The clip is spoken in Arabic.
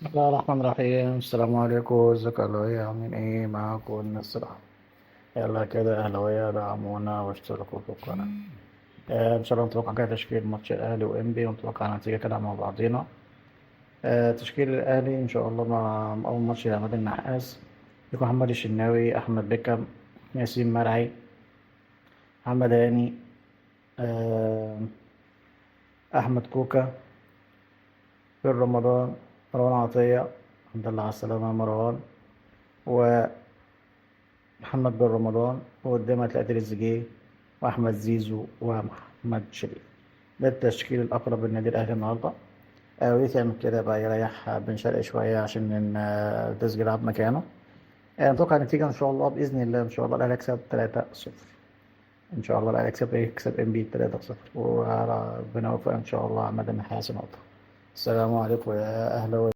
بسم الله الرحمن الرحيم. السلام عليكم، ازيك يا أهلاوية؟ عاملين ايه؟ معاكم النصر. يلا كده أهلاوية دعمونا واشتركوا في القناة. إن شاء الله نتوقع كده تشكيل ماتش الأهلي وإنبي، ونتوقع نتيجة كده مع بعضينا. تشكيل الأهلي إن شاء الله مع أول ماتش لعماد النحاس يكون محمد الشناوي، أحمد بيكم، ياسين مرعي، محمد هاني، آه، أحمد كوكا، في رمضان، مروان عطية. الحمد لله على السلامة يا مروان. محمد بن رمضان، وقدام هتلاقي تريزيجيه واحمد زيزو ومحمد شريف. ده التشكيل الاقرب للنادي الاهلي النهارده. وليه تعمل كده بقى؟ يريح بن شرقي شويه عشان تسجيل يلعب مكانه. نتوقع النتيجه ان شاء الله باذن الله، ان شاء الله الاهلي يكسب 3-0. ان شاء الله الاهلي يكسب ام بي 3-0، وربنا يوفق ان شاء الله عماد النحاس نقطه. السلام عليكم يا اهلاوي.